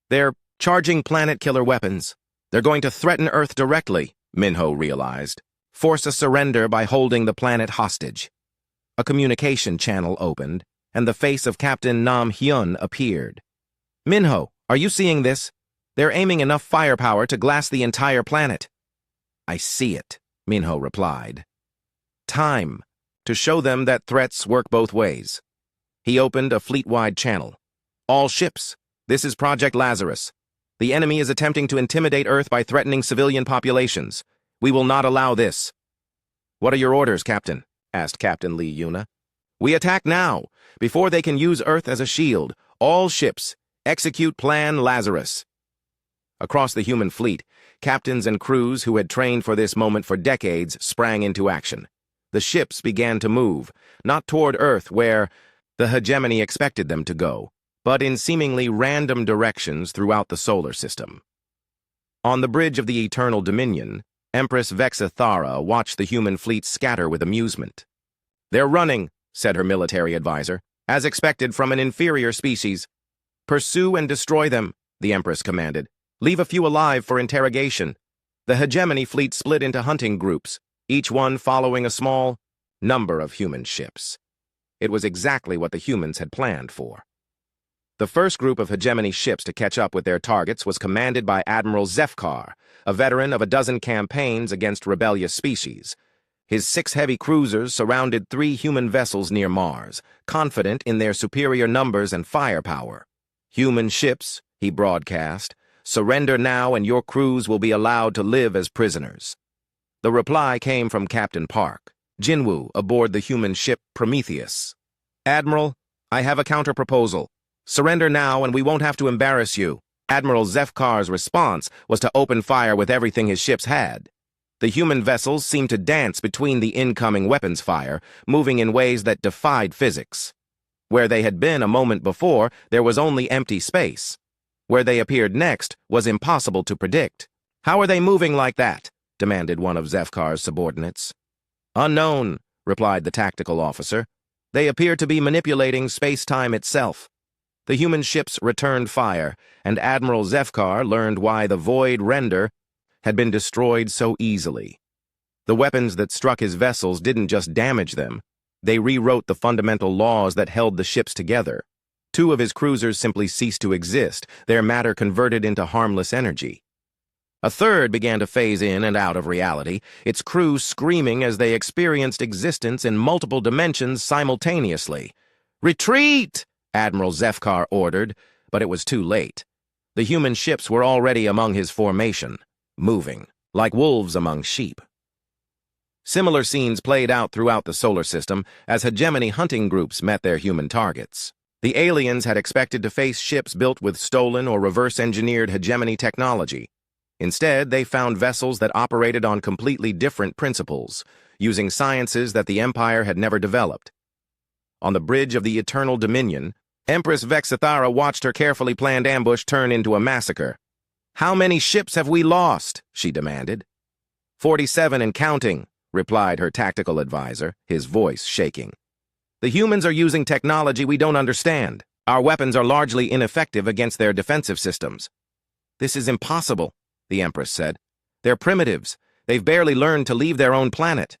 They're charging planet-killer weapons. They're going to threaten Earth directly," Minho realized. "Force a surrender by holding the planet hostage." A communication channel opened, and the face of Captain Nam Hyun appeared. "Minho, are you seeing this? They're aiming enough firepower to glass the entire planet." "I see it," Minho replied. "Time to show them that threats work both ways." He opened a fleet-wide channel. "All ships, this is Project Lazarus. The enemy is attempting to intimidate Earth by threatening civilian populations. We will not allow this." "What are your orders, Captain?" asked Captain Lee Yuna. "We attack now, before they can use Earth as a shield. All ships, execute Plan Lazarus." Across the human fleet, captains and crews who had trained for this moment for decades sprang into action. The ships began to move, not toward Earth where the hegemony expected them to go, but in seemingly random directions throughout the solar system. On the bridge of the Eternal Dominion, Empress Vexithara watched the human fleet scatter with amusement. "They're running," said her military advisor, "as expected from an inferior species." "Pursue and destroy them," the Empress commanded. "Leave a few alive for interrogation." The hegemony fleet split into hunting groups, each one following a small number of human ships. It was exactly what the humans had planned for. The first group of hegemony ships to catch up with their targets was commanded by Admiral Zefkar, a veteran of a dozen campaigns against rebellious species. His 6 heavy cruisers surrounded 3 human vessels near Mars, confident in their superior numbers and firepower. "Human ships," he broadcast, "surrender now and your crews will be allowed to live as prisoners." The reply came from Captain Park, Jinwoo, aboard the human ship Prometheus. "Admiral, I have a counter-proposal. Surrender now and we won't have to embarrass you." Admiral Zefkar's response was to open fire with everything his ships had. The human vessels seemed to dance between the incoming weapons fire, moving in ways that defied physics. Where they had been a moment before, there was only empty space. Where they appeared next was impossible to predict. "How are they moving like that?" demanded one of Zefkar's subordinates. "Unknown," replied the tactical officer. "They appear to be manipulating space-time itself." The human ships returned fire, and Admiral Zefkar learned why the Void Render had been destroyed so easily. The weapons that struck his vessels didn't just damage them, they rewrote the fundamental laws that held the ships together. 2 of his cruisers simply ceased to exist, their matter converted into harmless energy. A third began to phase in and out of reality, its crew screaming as they experienced existence in multiple dimensions simultaneously. "Retreat!" Admiral Zefkar ordered, but it was too late. The human ships were already among his formation, moving, like wolves among sheep. Similar scenes played out throughout the solar system as hegemony hunting groups met their human targets. The aliens had expected to face ships built with stolen or reverse-engineered hegemony technology. Instead, they found vessels that operated on completely different principles, using sciences that the Empire had never developed. On the bridge of the Eternal Dominion, Empress Vexithara watched her carefully planned ambush turn into a massacre. "How many ships have we lost?" she demanded. 47 and counting," replied her tactical advisor, his voice shaking. "The humans are using technology we don't understand. Our weapons are largely ineffective against their defensive systems." "This is impossible," the Empress said. "They're primitives. They've barely learned to leave their own planet."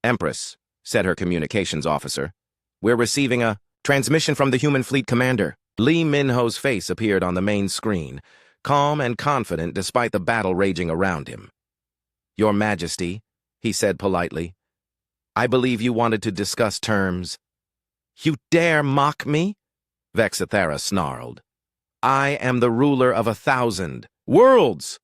"Empress," said her communications officer, "we're receiving a transmission from the human fleet commander." Lee Minho's face appeared on the main screen, calm and confident despite the battle raging around him. "Your Majesty," he said politely, "I believe you wanted to discuss terms." "You dare mock me?" Vexithara snarled. "I am the ruler of 1,000 worlds."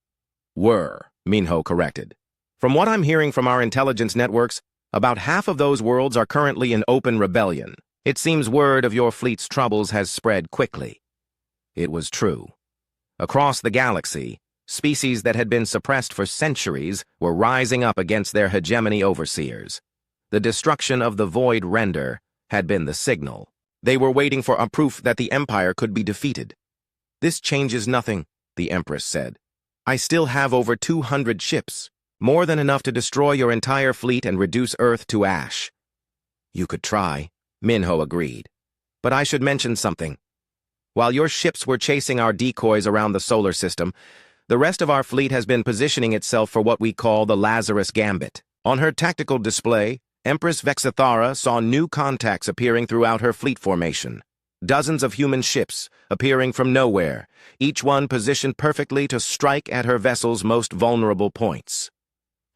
"Were," Minho corrected. "From what I'm hearing from our intelligence networks, about half of those worlds are currently in open rebellion. It seems word of your fleet's troubles has spread quickly." It was true. Across the galaxy, species that had been suppressed for centuries were rising up against their hegemony overseers. The destruction of the Void Render had been the signal. They were waiting for a proof that the Empire could be defeated. "This changes nothing," the Empress said. "I still have over 200 ships, more than enough to destroy your entire fleet and reduce Earth to ash." "You could try," Minho agreed. "But I should mention something. While your ships were chasing our decoys around the solar system, the rest of our fleet has been positioning itself for what we call the Lazarus Gambit." On her tactical display, Empress Vexithara saw new contacts appearing throughout her fleet formation. Dozens of human ships appearing from nowhere, each one positioned perfectly to strike at her vessel's most vulnerable points.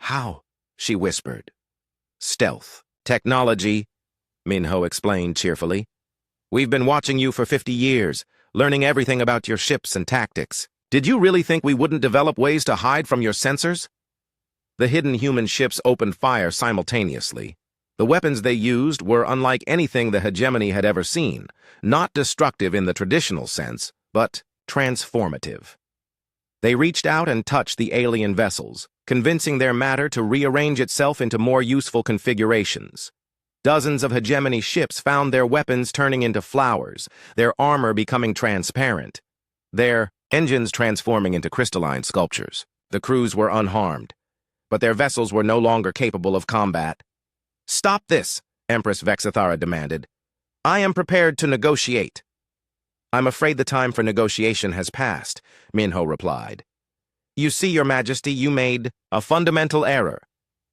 "How?" she whispered. "Stealth. Technology," Minho explained cheerfully. "We've been watching you for 50 years, learning everything about your ships and tactics. Did you really think we wouldn't develop ways to hide from your sensors?" The hidden human ships opened fire simultaneously. The weapons they used were unlike anything the hegemony had ever seen, not destructive in the traditional sense, but transformative. They reached out and touched the alien vessels, convincing their matter to rearrange itself into more useful configurations. Dozens of hegemony ships found their weapons turning into flowers, their armor becoming transparent, their engines transforming into crystalline sculptures. The crews were unharmed, but their vessels were no longer capable of combat. "Stop this," Empress Vexithara demanded. "I am prepared to negotiate." "I'm afraid the time for negotiation has passed," Minho replied. "You see, Your Majesty, you made a fundamental error.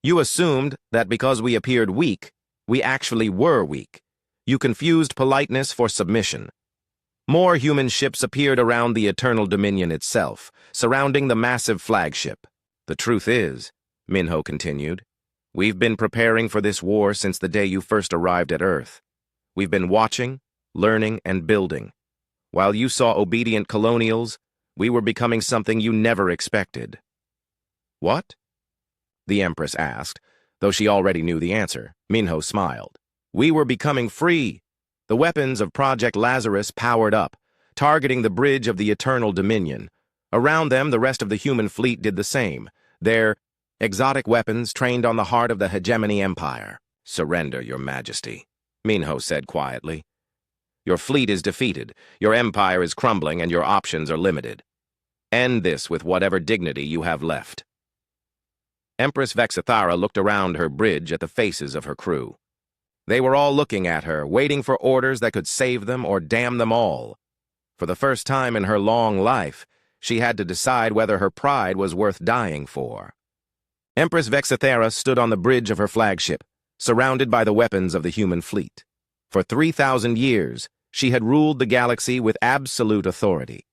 You assumed that because we appeared weak, we actually were weak. You confused politeness for submission. More human ships appeared around the Eternal Dominion itself, surrounding the massive flagship. The truth is," Minho continued, "we've been preparing for this war since the day you first arrived at Earth. We've been watching, learning, and building. While you saw obedient colonials, we were becoming something you never expected." "What?" the Empress asked, though she already knew the answer. Minho smiled. "We were becoming free. The weapons of Project Lazarus powered up, targeting the bridge of the Eternal Dominion. Around them, the rest of the human fleet did the same. Their exotic weapons trained on the heart of the hegemony empire." "Surrender, Your Majesty," Minho said quietly. "Your fleet is defeated, your empire is crumbling, and your options are limited. End this with whatever dignity you have left." Empress Vexithara looked around her bridge at the faces of her crew. They were all looking at her, waiting for orders that could save them or damn them all. For the first time in her long life, she had to decide whether her pride was worth dying for. Empress Vexithara stood on the bridge of her flagship, surrounded by the weapons of the human fleet. For 3,000 years, she had ruled the galaxy with absolute authority.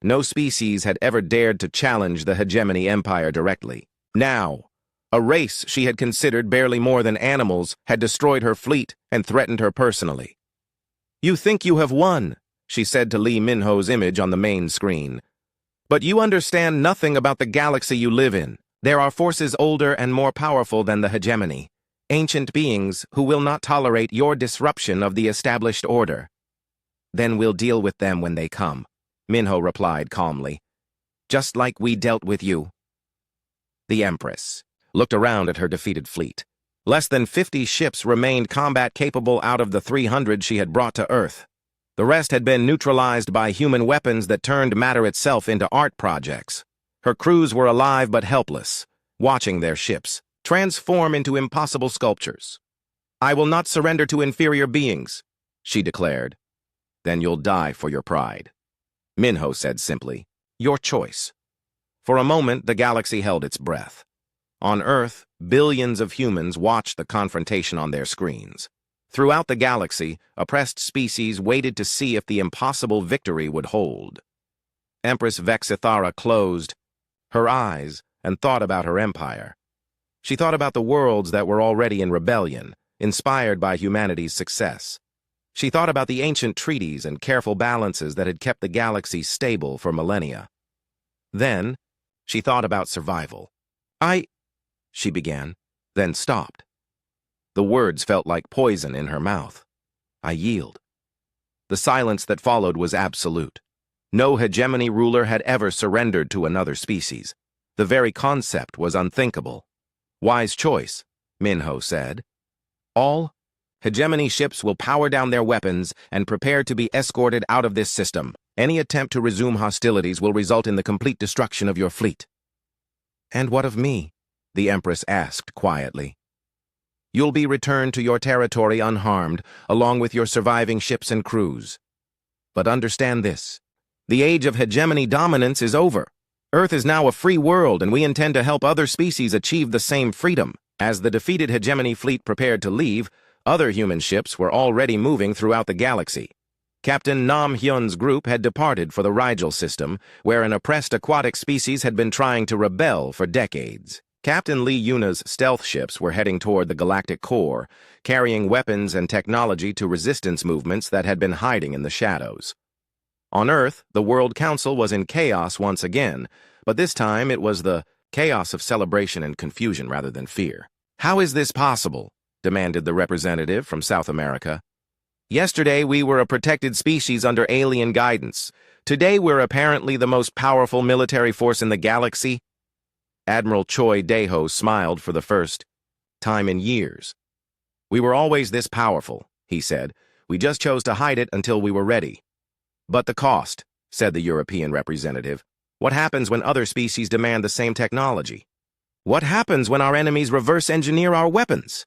No species had ever dared to challenge the hegemony empire directly. Now, a race she had considered barely more than animals had destroyed her fleet and threatened her personally. "You think you have won," she said to Lee Minho's image on the main screen. "But you understand nothing about the galaxy you live in. There are forces older and more powerful than the hegemony, ancient beings who will not tolerate your disruption of the established order." "Then we'll deal with them when they come," Minho replied calmly. "Just like we dealt with you." The Empress looked around at her defeated fleet. Less than 50 ships remained combat-capable out of the 300 she had brought to Earth. The rest had been neutralized by human weapons that turned matter itself into art projects. Her crews were alive but helpless, watching their ships transform into impossible sculptures. "I will not surrender to inferior beings," she declared. "Then you'll die for your pride," Minho said simply. "Your choice." For a moment, the galaxy held its breath. On Earth, billions of humans watched the confrontation on their screens. Throughout the galaxy, oppressed species waited to see if the impossible victory would hold. Empress Vexithara closed her eyes and thought about her empire. She thought about the worlds that were already in rebellion, inspired by humanity's success. She thought about the ancient treaties and careful balances that had kept the galaxy stable for millennia. Then, she thought about survival. She began, then stopped. The words felt like poison in her mouth. "I yield." The silence that followed was absolute. No hegemony ruler had ever surrendered to another species. The very concept was unthinkable. "Wise choice," Minho said. "All Hegemony ships will power down their weapons and prepare to be escorted out of this system. Any attempt to resume hostilities will result in the complete destruction of your fleet." "And what of me?" the Empress asked quietly. "You'll be returned to your territory unharmed, along with your surviving ships and crews. But understand this. The age of hegemony dominance is over. Earth is now a free world, and we intend to help other species achieve the same freedom." As the defeated hegemony fleet prepared to leave, other human ships were already moving throughout the galaxy. Captain Nam Hyun's group had departed for the Rigel system, where an oppressed aquatic species had been trying to rebel for decades. Captain Lee Yuna's stealth ships were heading toward the galactic core, carrying weapons and technology to resistance movements that had been hiding in the shadows. On Earth, the World Council was in chaos once again, but this time it was the chaos of celebration and confusion rather than fear. "How is this possible?" demanded the representative from South America. "Yesterday we were a protected species under alien guidance. Today we're apparently the most powerful military force in the galaxy." Admiral Choi Daeho smiled for the first time in years. "We were always this powerful," he said. "We just chose to hide it until we were ready." "But the cost," said the European representative. "What happens when other species demand the same technology? What happens when our enemies reverse engineer our weapons?"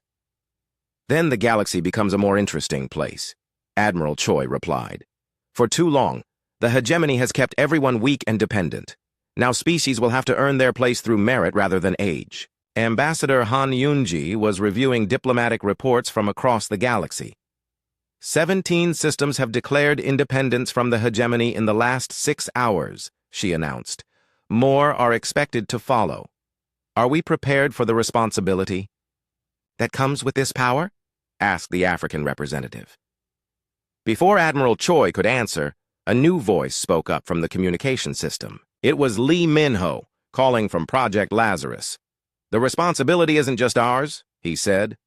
"Then the galaxy becomes a more interesting place," Admiral Choi replied. "For too long, the hegemony has kept everyone weak and dependent. Now species will have to earn their place through merit rather than age." Ambassador Han Yunji was reviewing diplomatic reports from across the galaxy. 17 systems have declared independence from the hegemony in the last 6 hours, she announced. More are expected to follow. Are we prepared for the responsibility that comes with this power? Asked the African representative. Before Admiral Choi could answer, a new voice spoke up from the communication system. It was Lee Minho, calling from Project Lazarus. "The responsibility isn't just ours," he said.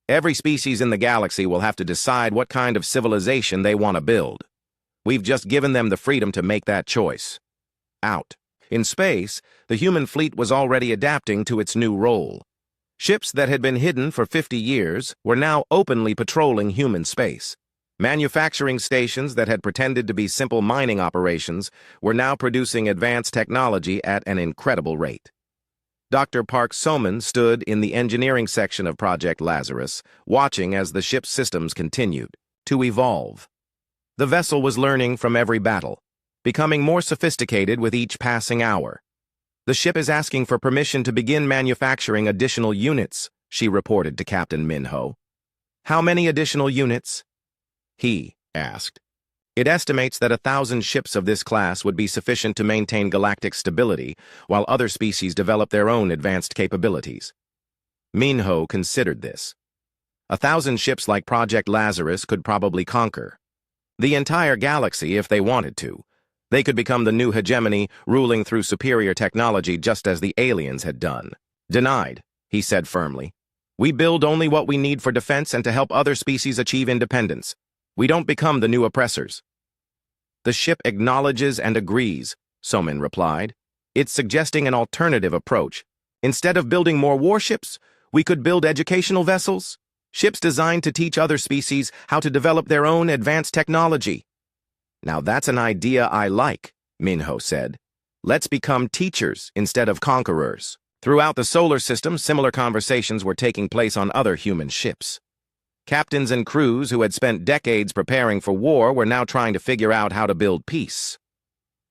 "Every species in the galaxy will have to decide what kind of civilization they want to build. We've just given them the freedom to make that choice." Out. In space, the human fleet was already adapting to its new role. Ships that had been hidden for 50 years were now openly patrolling human space. Manufacturing stations that had pretended to be simple mining operations were now producing advanced technology at an incredible rate. Dr. Park Soman stood in the engineering section of Project Lazarus, watching as the ship's systems continued to evolve. The vessel was learning from every battle, becoming more sophisticated with each passing hour. "The ship is asking for permission to begin manufacturing additional units," she reported to Captain Minho. "How many additional units?" he asked. "It estimates that 1,000 ships of this class would be sufficient to maintain galactic stability, while other species develop their own advanced capabilities." Minho considered this. 1,000 ships like Project Lazarus could probably conquer the entire galaxy if they wanted to. They could become the new hegemony, ruling through superior technology just as the aliens had done. "Denied," he said firmly. "We build only what we need for defense and to help other species achieve independence. We don't become the new oppressors." "The ship acknowledges and agrees," Soman replied. "It's suggesting an alternative approach. Instead of building more warships, we could build educational vessels, ships designed to teach other species how to develop their own advanced technology." "Now that's an idea I like," Minho said. "Let's become teachers instead of conquerors." Throughout the solar system, similar conversations were taking place on other human ships. Captains and crews who had spent decades preparing for war were now trying to figure out how to build peace.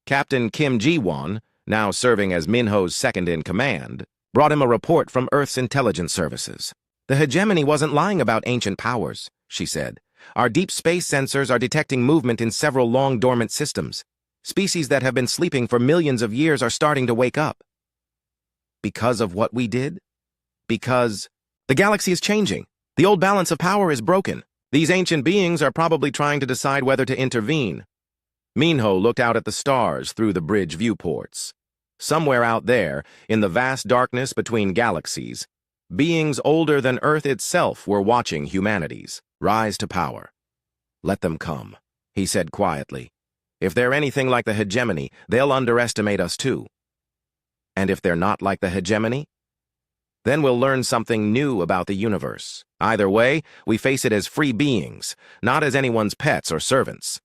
Captain Kim Ji-won, now serving as Minho's second-in-command, brought him a report from Earth's intelligence services. "The hegemony wasn't lying about ancient powers," she said. "Our deep space sensors are detecting movement in several long-dormant systems. Species that have been sleeping for millions of years are starting to wake up." "Because of what we did?" "Because the galaxy is changing. The old balance of power is broken. These ancient beings are probably trying to decide whether to intervene." Minho looked out at the stars through the bridge viewports. Somewhere out there, in the vast darkness between galaxies, beings older than Earth itself were watching humanity's rise to power. "Let them come," he said quietly. "If they're anything like the hegemony, they'll underestimate us too. And if they're not like the hegemony, Then we'll learn something new about the universe. Either way, we face it as free beings, not as anyone's pets or servants.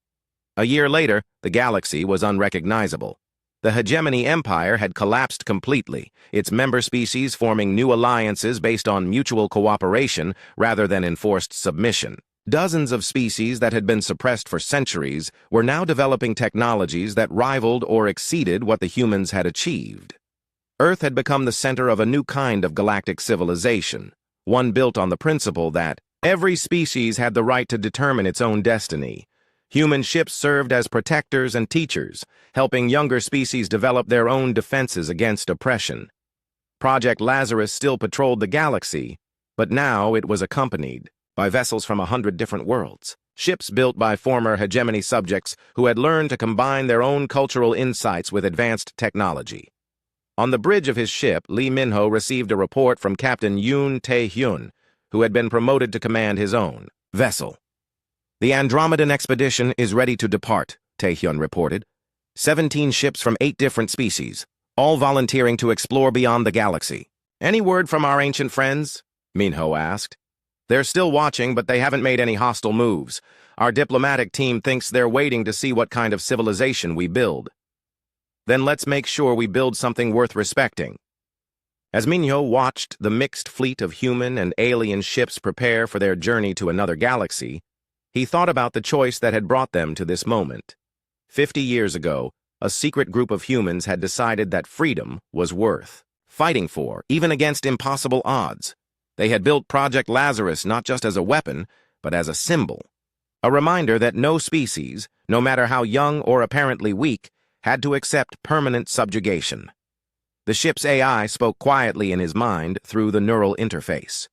A year later, the galaxy was unrecognizable. The hegemony empire had collapsed completely, its member species forming new alliances based on mutual cooperation rather than enforced submission. Dozens of species that had been suppressed for centuries were now developing technologies that rivaled or exceeded what the humans had achieved. Earth had become the center of a new kind of galactic civilization, one built on the principle that every species had the right to determine its own destiny. Human ships served as protectors and teachers, helping younger species develop their own defenses against oppression. Project Lazarus still patrolled the galaxy, but now it was accompanied by vessels from 100 different worlds, ships built by former hegemony subjects who had learned to combine their own cultural insights with advanced technology. On the bridge of his ship, Lee Minho received a report from Captain Yoon Tae-hyun, who had been promoted to command his own vessel. "The Andromedan expedition is ready to depart," Tae-hyun reported. 17 ships from 8 different species, all volunteering to explore beyond the galaxy. "Any word from our ancient friends?" Minho asked. "They're still watching, but they haven't made any hostile moves. Our diplomatic team thinks they're waiting to see what kind of civilization we build." "Then let's make sure we build something worth respecting." As Minho watched the mixed fleet of human and alien ships prepare for their journey to another galaxy, he thought about the choice that had brought them to this moment. 50 years ago, a secret group of humans had decided that freedom was worth fighting for, even against impossible odds. They had built Project Lazarus not just as a weapon, but as a symbol. A reminder that no species, no matter how young or apparently weak, had to accept permanent subjugation. The ship's AI spoke quietly in his mind through the neural interface.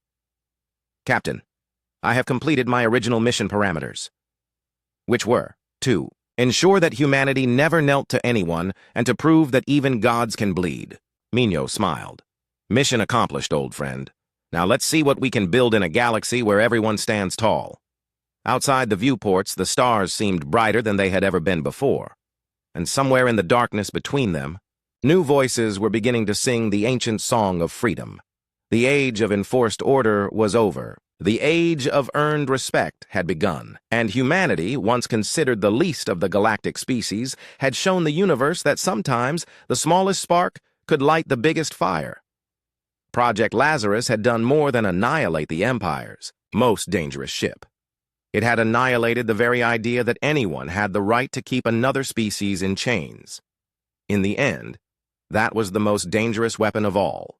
"Captain, I have completed my original mission parameters." Which were, 2. Ensure that humanity never knelt to anyone and to prove that even gods can bleed. Minho smiled. "Mission accomplished, old friend. Now let's see what we can build in a galaxy where everyone stands tall." Outside the viewports, the stars seemed brighter than they had ever been before. And somewhere in the darkness between them, new voices were beginning to sing the ancient song of freedom. The age of enforced order was over. The age of earned respect had begun, and humanity, once considered the least of the galactic species, had shown the universe that sometimes the smallest spark could light the biggest fire. Project Lazarus had done more than annihilate the Empire's most dangerous ship. It had annihilated the very idea that anyone had the right to keep another species in chains. In the end, that was the most dangerous weapon of all.